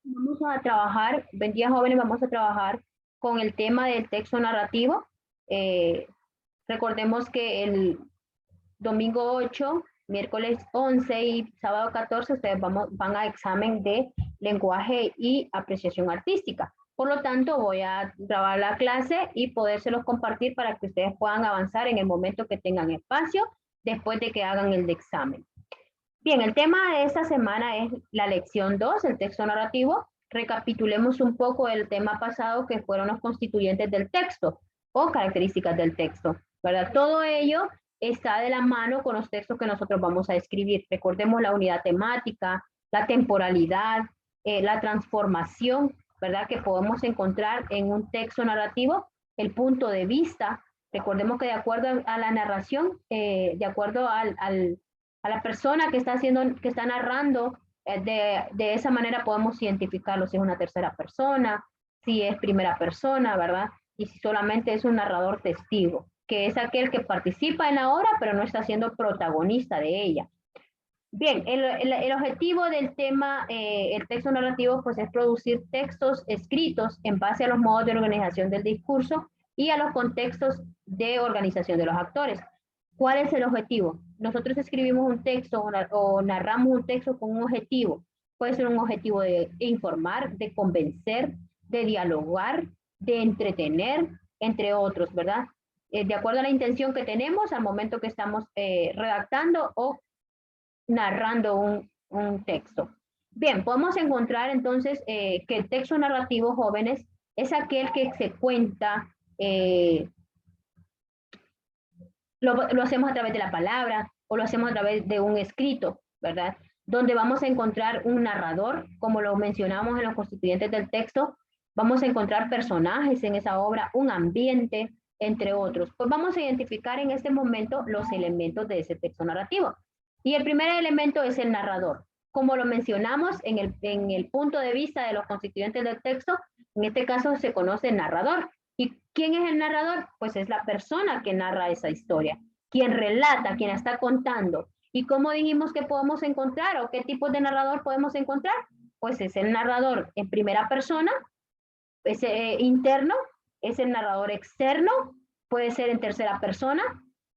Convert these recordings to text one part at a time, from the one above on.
Vamos a trabajar, buen día jóvenes, vamos a trabajar con el tema del texto narrativo. Recordemos que el domingo 8, miércoles 11 y sábado 14 ustedes van a examen de lenguaje y apreciación artística. Por lo tanto, voy a grabar la clase y podérselos compartir para que ustedes puedan avanzar en el momento que tengan espacio después de que hagan el examen. Bien, el tema de esta semana es la lección 2, el texto narrativo. Recapitulemos un poco el tema pasado que fueron los constituyentes del texto o características del texto, ¿verdad? Todo ello está de la mano con los textos que nosotros vamos a escribir. Recordemos la unidad temática, la temporalidad, la transformación, ¿verdad? Que podemos encontrar en un texto narrativo, el punto de vista. Recordemos que de acuerdo a la narración, de acuerdo a la persona que está narrando, de esa manera podemos identificarlo si es una tercera persona, si es primera persona, ¿verdad? Y si solamente es un narrador testigo, que es aquel que participa en la obra, pero no está siendo protagonista de ella. Bien, el objetivo del tema, el texto narrativo, pues es producir textos escritos en base a los modos de organización del discurso y a los contextos de organización de los actores. ¿Cuál es el objetivo? Nosotros escribimos un texto o narramos un texto con un objetivo. Puede ser un objetivo de informar, de convencer, de dialogar, de entretener, entre otros, ¿verdad? De acuerdo a la intención que tenemos al momento que estamos redactando o narrando un texto. Bien, podemos encontrar entonces que el texto narrativo, jóvenes, es aquel que se cuenta, lo hacemos a través de la palabra o lo hacemos a través de un escrito, ¿verdad? Donde vamos a encontrar un narrador, como lo mencionamos en los constituyentes del texto, vamos a encontrar personajes en esa obra, un ambiente, entre otros. Pues vamos a identificar en este momento los elementos de ese texto narrativo. Y el primer elemento es el narrador. Como lo mencionamos en el punto de vista de los constituyentes del texto, en este caso se conoce el narrador. ¿Y quién es el narrador? Pues es la persona que narra esa historia, quien relata, quien está contando. ¿Y cómo dijimos que podemos encontrar o qué tipo de narrador podemos encontrar? Pues es el narrador en primera persona, es interno, es el narrador externo, puede ser en tercera persona,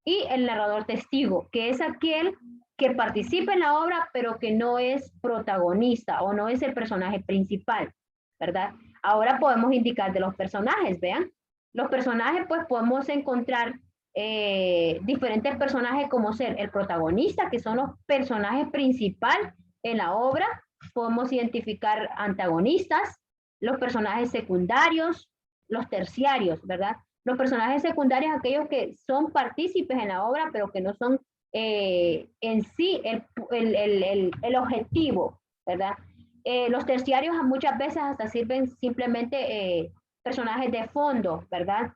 y el narrador testigo, que es aquel que participa en la obra, pero que no es protagonista o no es el personaje principal, ¿verdad? Ahora podemos indicar de los personajes, vean. Los personajes, pues podemos encontrar diferentes personajes como ser el protagonista, que son los personajes principales en la obra. Podemos identificar antagonistas, los personajes secundarios, los terciarios, ¿verdad? Los personajes secundarios, aquellos que son partícipes en la obra, pero que no son en sí el objetivo, ¿verdad? Los terciarios muchas veces hasta sirven simplemente personajes de fondo, ¿verdad?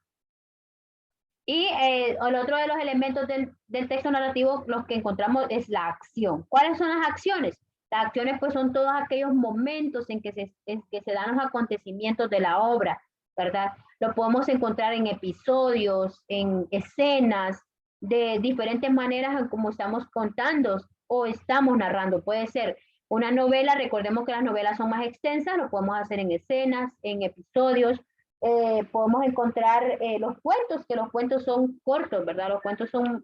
Y el otro de los elementos del texto narrativo, los que encontramos es la acción. ¿Cuáles son las acciones? Las acciones pues son todos aquellos momentos en que se dan los acontecimientos de la obra, ¿verdad? Lo podemos encontrar en episodios, en escenas, de diferentes maneras como estamos contando o estamos narrando. Puede ser una novela, recordemos que las novelas son más extensas, lo podemos hacer en escenas, en episodios. Podemos encontrar los cuentos, que los cuentos son cortos, ¿verdad? Los cuentos son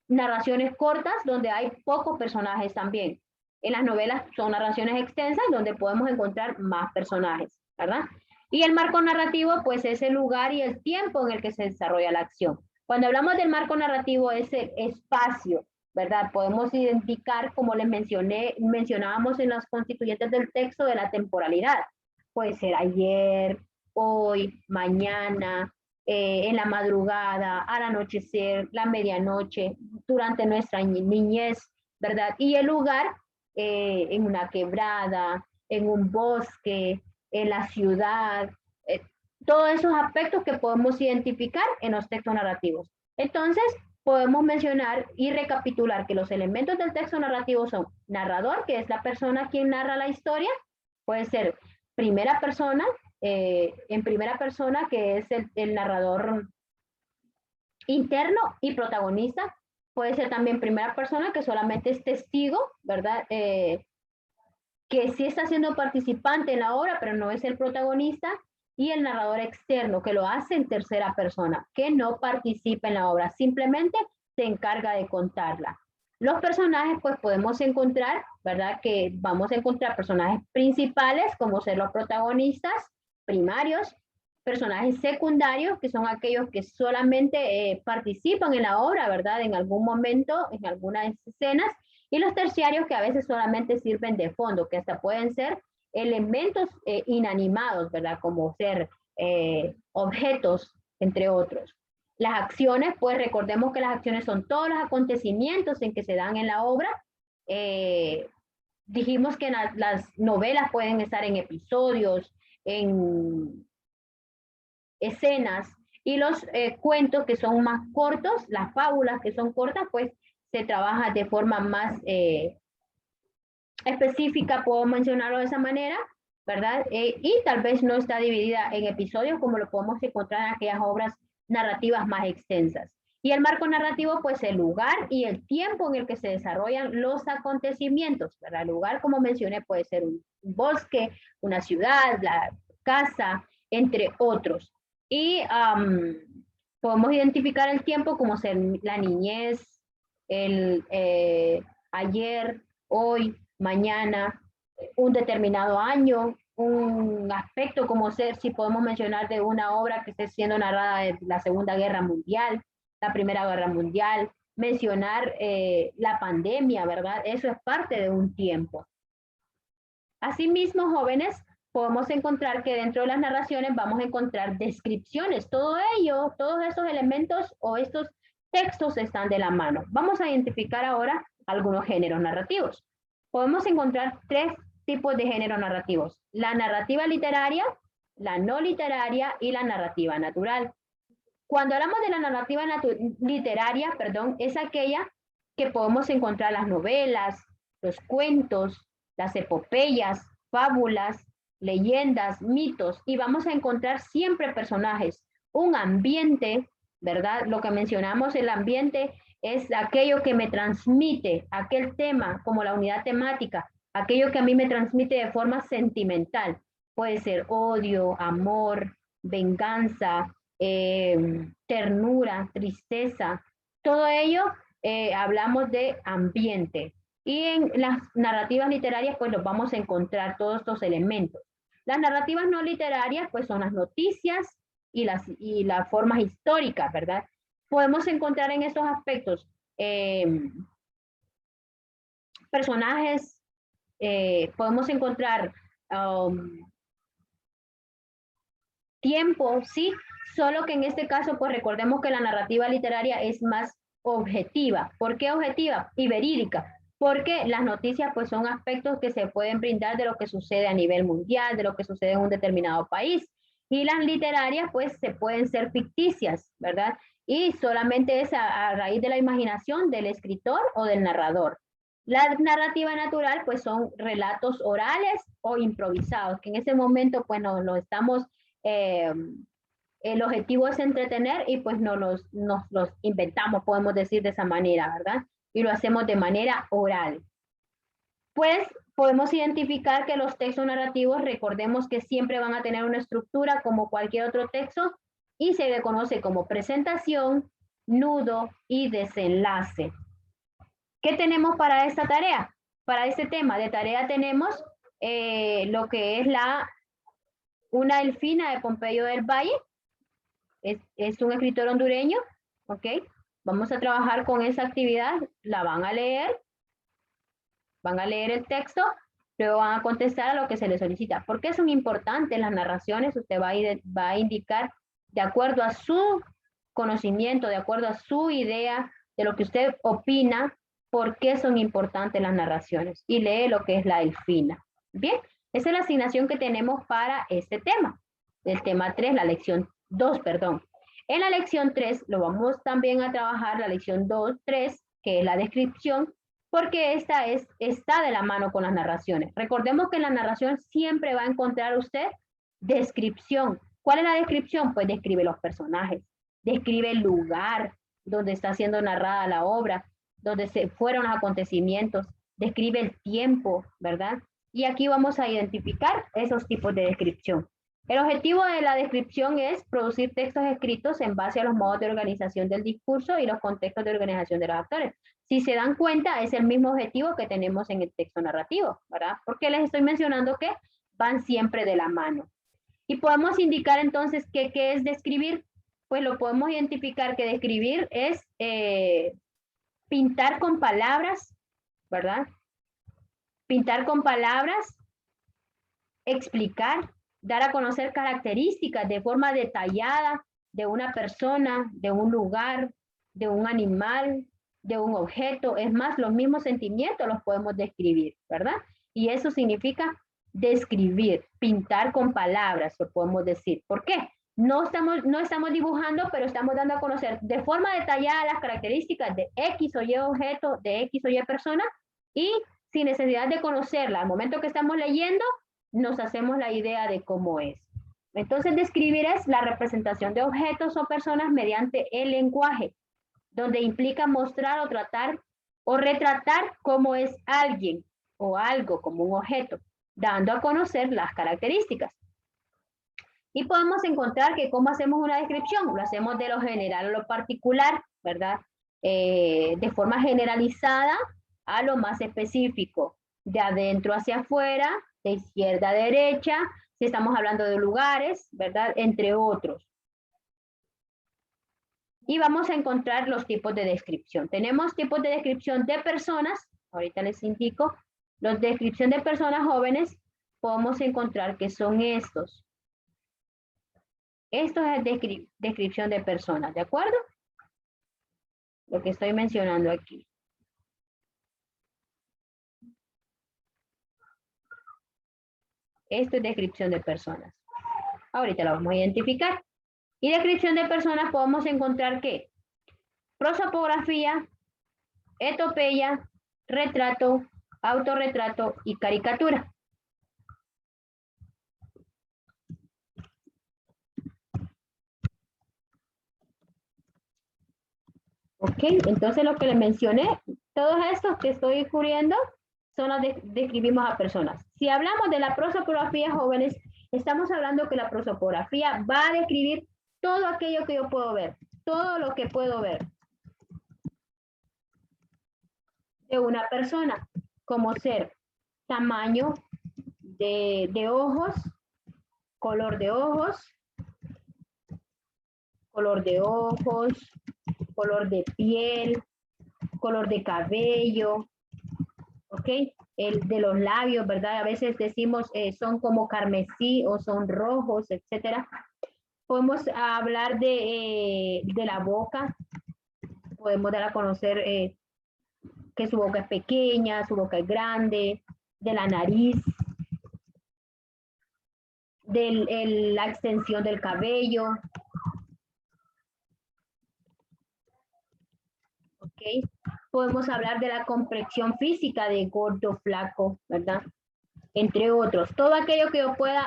narraciones cortas donde hay pocos personajes también. En las novelas son narraciones extensas donde podemos encontrar más personajes, ¿verdad? Y el marco narrativo, pues es el lugar y el tiempo en el que se desarrolla la acción. Cuando hablamos del marco narrativo es el espacio, ¿verdad? Podemos identificar, como les mencionábamos en los constituyentes del texto, de la temporalidad. Puede ser ayer, hoy, mañana, en la madrugada, al anochecer, la medianoche, durante nuestra niñez, ¿verdad? Y el lugar en una quebrada, en un bosque, en la ciudad, todos esos aspectos que podemos identificar en los textos narrativos. Entonces, podemos mencionar y recapitular que los elementos del texto narrativo son narrador, que es la persona quien narra la historia, puede ser primera persona, en primera persona, que es el narrador interno y protagonista. Puede ser también primera persona, que solamente es testigo, ¿verdad? que sí está siendo participante en la obra, pero no es el protagonista, y el narrador externo, que lo hace en tercera persona, que no participa en la obra, simplemente se encarga de contarla. Los personajes, pues podemos encontrar, ¿verdad? Que vamos a encontrar personajes principales, como ser los protagonistas primarios, personajes secundarios, que son aquellos que solamente participan en la obra, ¿verdad? En algún momento, en algunas escenas, y los terciarios que a veces solamente sirven de fondo, que hasta pueden ser elementos inanimados, ¿verdad? Como ser objetos, entre otros. Las acciones, pues recordemos que las acciones son todos los acontecimientos en que se dan en la obra. Dijimos que las novelas pueden estar en episodios, en escenas, y los cuentos que son más cortos, las fábulas que son cortas, pues se trabaja de forma más específica, puedo mencionarlo de esa manera, ¿verdad? Y tal vez no está dividida en episodios como lo podemos encontrar en aquellas obras narrativas más extensas. Y el marco narrativo, pues el lugar y el tiempo en el que se desarrollan los acontecimientos, ¿verdad? El lugar, como mencioné, puede ser un bosque, una ciudad, la casa, entre otros. Y podemos identificar el tiempo como ser la niñez, el ayer, hoy, mañana, un determinado año, un aspecto como ser, si podemos mencionar de una obra que esté siendo narrada de la Segunda Guerra Mundial, la Primera Guerra Mundial, mencionar la pandemia, ¿verdad? Eso es parte de un tiempo. Asimismo, jóvenes, podemos encontrar que dentro de las narraciones vamos a encontrar descripciones. Todo ello, todos esos elementos o estos textos están de la mano. Vamos a identificar ahora algunos géneros narrativos. Podemos encontrar tres tipos de géneros narrativos: la narrativa literaria, la no literaria y la narrativa natural. Cuando hablamos de la narrativa literaria, perdón, es aquella que podemos encontrar las novelas, los cuentos, las epopeyas, fábulas, leyendas, mitos, y vamos a encontrar siempre personajes, un ambiente, ¿verdad? Lo que mencionamos, el ambiente es aquello que me transmite aquel tema, como la unidad temática, aquello que a mí me transmite de forma sentimental. Puede ser odio, amor, venganza, ternura, tristeza, todo ello hablamos de ambiente. Y en las narrativas literarias, pues los vamos a encontrar todos estos elementos. Las narrativas no literarias, pues son las noticias y las formas históricas, ¿verdad? Podemos encontrar en estos aspectos personajes, podemos encontrar tiempo, sí, solo que en este caso, pues recordemos que la narrativa literaria es más objetiva. ¿Por qué objetiva? Y verídica. Porque las noticias, pues son aspectos que se pueden brindar de lo que sucede a nivel mundial, de lo que sucede en un determinado país. Y las literarias, pues se pueden ser ficticias, ¿verdad? Y solamente es a raíz de la imaginación del escritor o del narrador. La narrativa natural, pues son relatos orales o improvisados, que en ese momento, pues nos lo estamos el objetivo es entretener y pues nos los inventamos, podemos decir de esa manera, ¿verdad? Y lo hacemos de manera oral. Pues podemos identificar que los textos narrativos, recordemos que siempre van a tener una estructura como cualquier otro texto y se le conoce como presentación, nudo y desenlace. ¿Qué tenemos para esta tarea? Para este tema de tarea tenemos lo que es una Delfina de Pompeyo del Valle, es un escritor hondureño, ¿ok? Vamos a trabajar con esa actividad, la van a leer el texto, luego van a contestar a lo que se les solicita. ¿Por qué son importantes las narraciones? Usted va a indicar de acuerdo a su conocimiento, de acuerdo a su idea, de lo que usted opina, por qué son importantes las narraciones. Y lee lo que es la Delfina. Bien, esa es la asignación que tenemos para este tema. El tema 3, la lección 2, perdón. En la lección 3 lo vamos también a trabajar, la lección 2, 3, que es la descripción, porque esta está de la mano con las narraciones. Recordemos que en la narración siempre va a encontrar usted descripción. ¿Cuál es la descripción? Pues describe los personajes, describe el lugar donde está siendo narrada la obra, donde se fueron los acontecimientos, describe el tiempo, ¿verdad? Y aquí vamos a identificar esos tipos de descripción. El objetivo de la descripción es producir textos escritos en base a los modos de organización del discurso y los contextos de organización de los actores. Si se dan cuenta, es el mismo objetivo que tenemos en el texto narrativo, ¿verdad? Porque les estoy mencionando que van siempre de la mano. Y podemos indicar entonces qué es describir. Pues lo podemos identificar que describir es pintar con palabras, ¿verdad? Pintar con palabras, explicar, dar a conocer características de forma detallada de una persona, de un lugar, de un animal, de un objeto. Es más, los mismos sentimientos los podemos describir, ¿verdad? Y eso significa describir, pintar con palabras, lo podemos decir. ¿Por qué? No estamos dibujando, pero estamos dando a conocer de forma detallada las características de X o Y objeto, de X o Y persona, y sin necesidad de conocerla. Al momento que estamos leyendo, nos hacemos la idea de cómo es. Entonces, describir es la representación de objetos o personas mediante el lenguaje, donde implica mostrar o tratar o retratar cómo es alguien o algo como un objeto, dando a conocer las características. Y podemos encontrar que cómo hacemos una descripción, lo hacemos de lo general a lo particular, ¿verdad? De forma generalizada a lo más específico, de adentro hacia afuera, de izquierda a derecha, si estamos hablando de lugares, ¿verdad? Entre otros. Y vamos a encontrar los tipos de descripción. Tenemos tipos de descripción de personas, ahorita les indico, los de descripción de personas jóvenes, podemos encontrar que son estos. Esto es descripción de personas, ¿de acuerdo? Lo que estoy mencionando aquí. Esto es descripción de personas. Ahorita la vamos a identificar. Y descripción de personas podemos encontrar que prosopografía, etopeya, retrato, autorretrato y caricatura. Ok, entonces lo que les mencioné, todos estos que estoy cubriendo son los describimos a personas. Si hablamos de la prosopografía jóvenes, estamos hablando que la prosopografía va a describir todo aquello que yo puedo ver, todo lo que puedo ver de una persona, como ser tamaño de ojos, color de ojos, color de piel, color de cabello, ¿ok? El de los labios, ¿verdad? A veces decimos son como carmesí o son rojos, etcétera. Podemos hablar de la boca, podemos dar a conocer que su boca es pequeña, su boca es grande, de la nariz, de la extensión del cabello. ¿Ok? Podemos hablar de la complexión física de gordo, flaco, ¿verdad? Entre otros. Todo aquello que yo pueda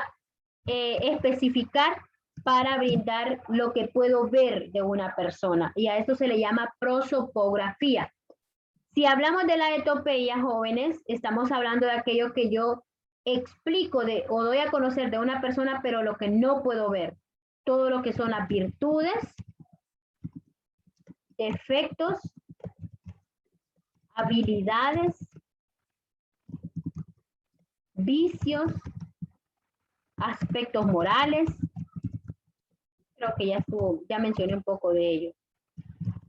especificar para brindar lo que puedo ver de una persona. Y a esto se le llama prosopografía. Si hablamos de la etopeya, jóvenes, estamos hablando de aquello que yo explico o doy a conocer de una persona, pero lo que no puedo ver. Todo lo que son las virtudes, defectos, habilidades, vicios, aspectos morales. Creo que ya mencioné un poco de ello.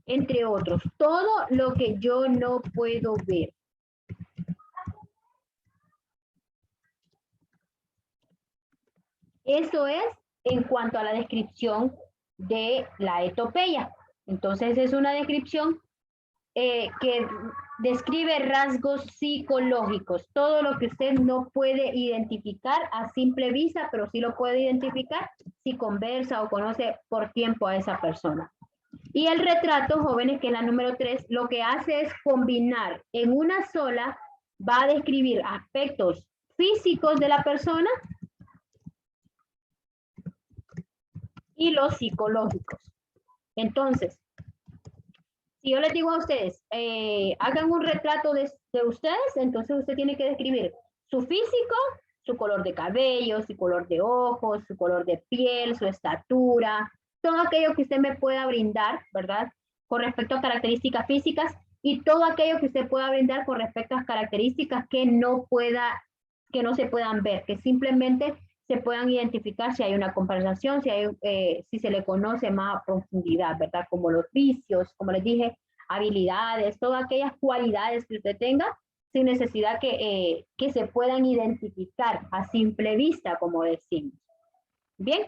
Entre otros, todo lo que yo no puedo ver. Eso es en cuanto a la descripción de la etopeya. Entonces es una descripción que describe rasgos psicológicos, todo lo que usted no puede identificar a simple vista, pero sí lo puede identificar si conversa o conoce por tiempo a esa persona. Y el retrato, jóvenes, que es la número 3, lo que hace es combinar en una sola, va a describir aspectos físicos de la persona y los psicológicos. Entonces, si yo les digo a ustedes, hagan un retrato de ustedes, entonces usted tiene que describir su físico, su color de cabello, su color de ojos, su color de piel, su estatura, todo aquello que usted me pueda brindar, ¿verdad? Con respecto a características físicas y todo aquello que usted pueda brindar con respecto a características que no se puedan ver, que simplemente se puedan identificar si hay una conversación, si se le conoce más a profundidad, ¿verdad? Como los vicios, como les dije, habilidades, todas aquellas cualidades que usted tenga, sin necesidad que se puedan identificar a simple vista, como decimos. Bien,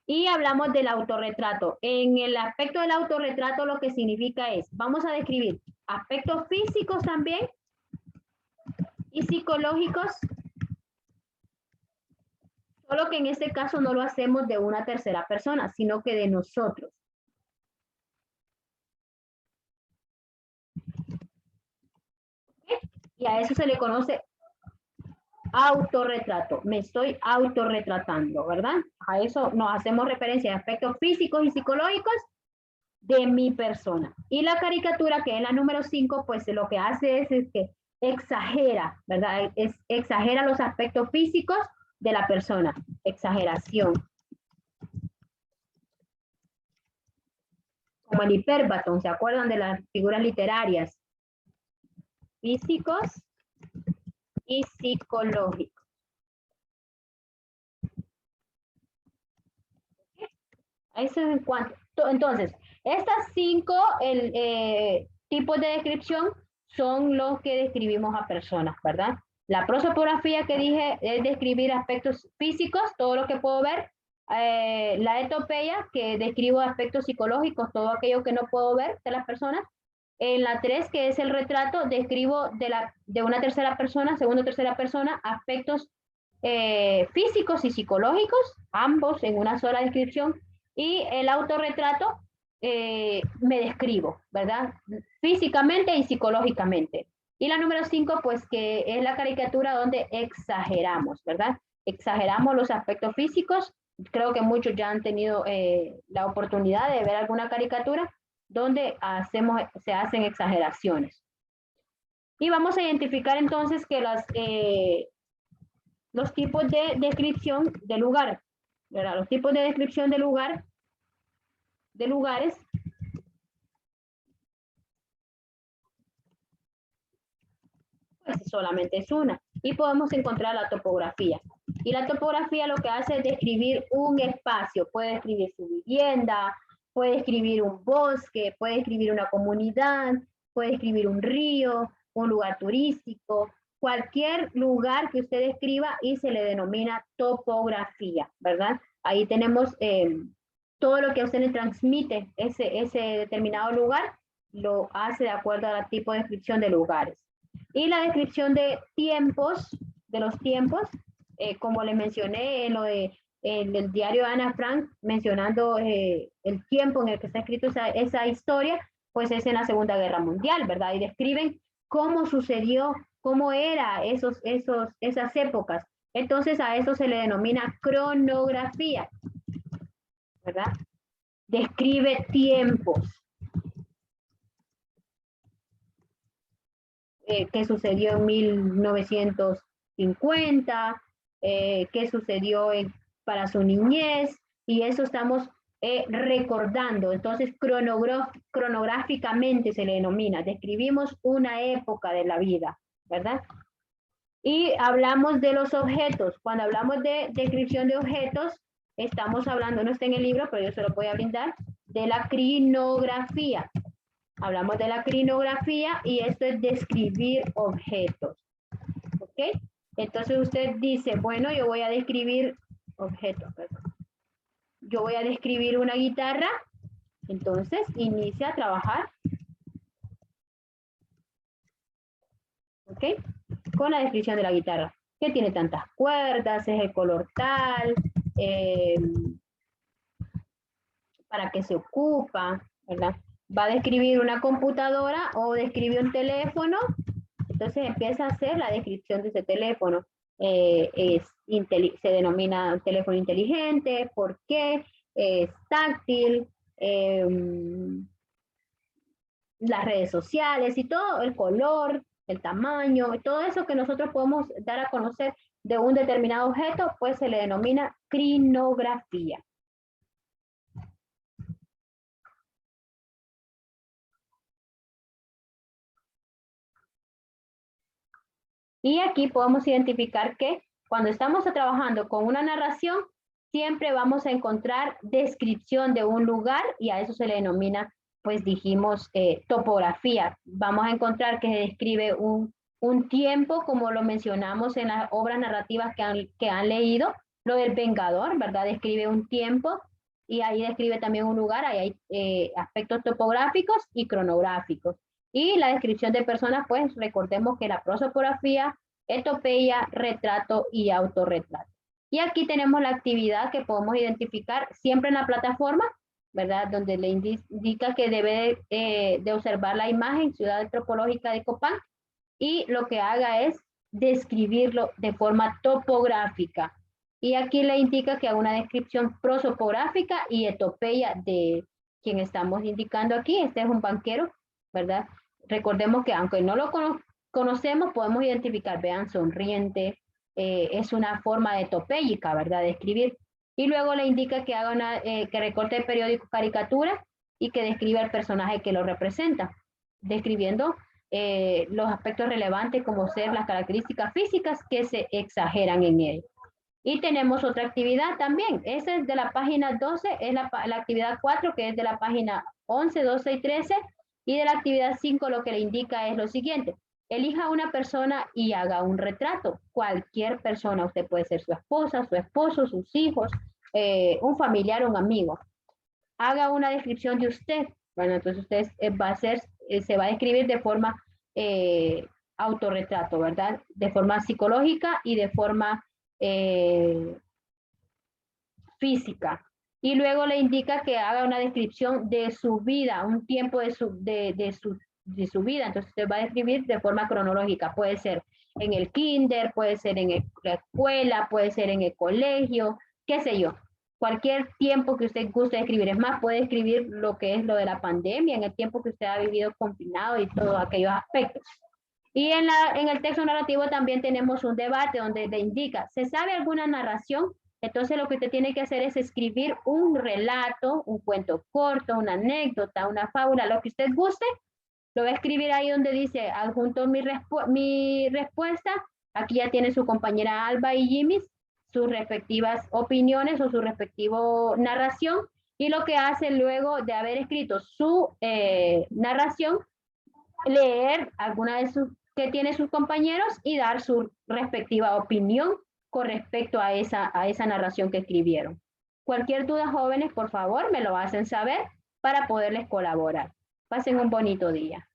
y hablamos del autorretrato. En el aspecto del autorretrato lo que significa es, vamos a describir aspectos físicos también y psicológicos, solo que en este caso no lo hacemos de una tercera persona, sino que de nosotros. Y a eso se le conoce autorretrato. Me estoy autorretratando, ¿verdad? A eso nos hacemos referencia a aspectos físicos y psicológicos de mi persona. Y la caricatura, que es la número 5, pues lo que hace es que exagera, ¿verdad? Exagera los aspectos físicos de la persona. Exageración. Como el hiperbatón, ¿se acuerdan de las figuras literarias? Físicos y psicológicos. Eso es en cuanto. Entonces, estas 5 tipos de descripción son los que describimos a personas, ¿verdad? La prosopografía que dije es describir aspectos físicos, todo lo que puedo ver. La etopeya, que describo aspectos psicológicos, todo aquello que no puedo ver de las personas. En la 3, que es el retrato, describo de una tercera persona, segunda o tercera persona, aspectos físicos y psicológicos, ambos en una sola descripción. Y el autorretrato, me describo, ¿verdad? Físicamente y psicológicamente. Y la número 5, pues que es la caricatura donde exageramos, ¿verdad? Exageramos los aspectos físicos. Creo que muchos ya han tenido la oportunidad de ver alguna caricatura donde se hacen exageraciones. Y vamos a identificar entonces que los tipos de descripción de lugar, ¿verdad? Los tipos de descripción de lugares, pues solamente es una. Y podemos encontrar la topografía. Y la topografía lo que hace es describir un espacio. Puede describir su vivienda, puede describir un bosque, puede describir una comunidad, puede describir un río, un lugar turístico, cualquier lugar que usted describa y se le denomina topografía, ¿verdad? Ahí tenemos todo lo que a usted le transmite ese determinado lugar, lo hace de acuerdo al tipo de descripción de lugares. Y la descripción de los tiempos, como le mencioné en el diario de Ana Frank, mencionando el tiempo en el que está escrito esa historia, pues es en la Segunda Guerra Mundial, ¿verdad? Y describen cómo sucedió, cómo era esas épocas. Entonces a eso se le denomina cronografía, ¿verdad? Describe tiempos. Qué sucedió en 1950, qué sucedió para su niñez, y eso estamos recordando. Entonces, cronográficamente se le denomina, describimos una época de la vida, ¿verdad? Y hablamos de los objetos. Cuando hablamos de descripción de objetos, estamos hablando, no está en el libro, pero yo se lo voy a brindar, de la crinografía. Hablamos de la crinografía y esto es describir objetos. ¿Ok? Entonces usted dice, bueno, yo voy a describir objetos, perdón. Yo voy a describir una guitarra. Entonces inicia a trabajar. ¿Ok? Con la descripción de la guitarra. Que tiene tantas cuerdas, es el color tal, para qué se ocupa, ¿verdad? Va a describir una computadora o describe un teléfono, entonces empieza a hacer la descripción de ese teléfono. Se denomina teléfono inteligente, ¿por qué? Es táctil, las redes sociales y todo, el color, el tamaño, todo eso que nosotros podemos dar a conocer de un determinado objeto, pues se le denomina crinografía. Y aquí podemos identificar que cuando estamos trabajando con una narración, siempre vamos a encontrar descripción de un lugar y a eso se le denomina, pues dijimos, topografía. Vamos a encontrar que se describe un tiempo, como lo mencionamos en las obras narrativas que han leído, lo del Vengador, ¿verdad? Describe un tiempo y ahí describe también un lugar, ahí hay aspectos topográficos y cronográficos. Y la descripción de personas, pues recordemos que la prosopografía, etopeya, retrato y autorretrato. Y aquí tenemos la actividad que podemos identificar siempre en la plataforma, ¿verdad? Donde le indica que debe de observar la imagen Ciudad Antropológica de Copán y lo que haga es describirlo de forma topográfica. Y aquí le indica que haga una descripción prosopográfica y etopeya de quien estamos indicando aquí. Este es un banquero, ¿verdad? Recordemos que aunque no lo conocemos, podemos identificar, vean, sonriente, es una forma etopéyica, ¿verdad? De escribir. Y luego le indica que haga que recorte el periódico caricatura y que describa el personaje que lo representa, describiendo los aspectos relevantes como ser las características físicas que se exageran en él. Y tenemos otra actividad también, esa es de la página 12, es la actividad 4 que es de la página 11, 12 y 13, y de la actividad 5 lo que le indica es lo siguiente, elija una persona y haga un retrato, cualquier persona, usted puede ser su esposa, su esposo, sus hijos, un familiar, un amigo, haga una descripción de usted, bueno, entonces usted se va a describir de forma autorretrato, ¿verdad? De forma psicológica y de forma física. Y luego le indica que haga una descripción de su vida, un tiempo de su vida. Entonces usted va a describir de forma cronológica. Puede ser en el kinder, puede ser en la escuela, puede ser en el colegio, qué sé yo. Cualquier tiempo que usted guste escribir. Es más, puede escribir lo que es lo de la pandemia, en el tiempo que usted ha vivido confinado y todos aquellos aspectos. Y en el texto narrativo también tenemos un debate donde le indica, ¿se sabe alguna narración? Entonces lo que usted tiene que hacer es escribir un relato, un cuento corto, una anécdota, una fábula, lo que usted guste, lo va a escribir ahí donde dice, adjunto mi respuesta, aquí ya tiene su compañera Alba y Jimmy, sus respectivas opiniones o su respectivo narración, y lo que hace luego de haber escrito su narración, leer alguna de sus que tiene sus compañeros y dar su respectiva opinión con respecto a esa narración que escribieron. Cualquier duda, jóvenes, por favor, me lo hacen saber para poderles colaborar. Pasen un bonito día.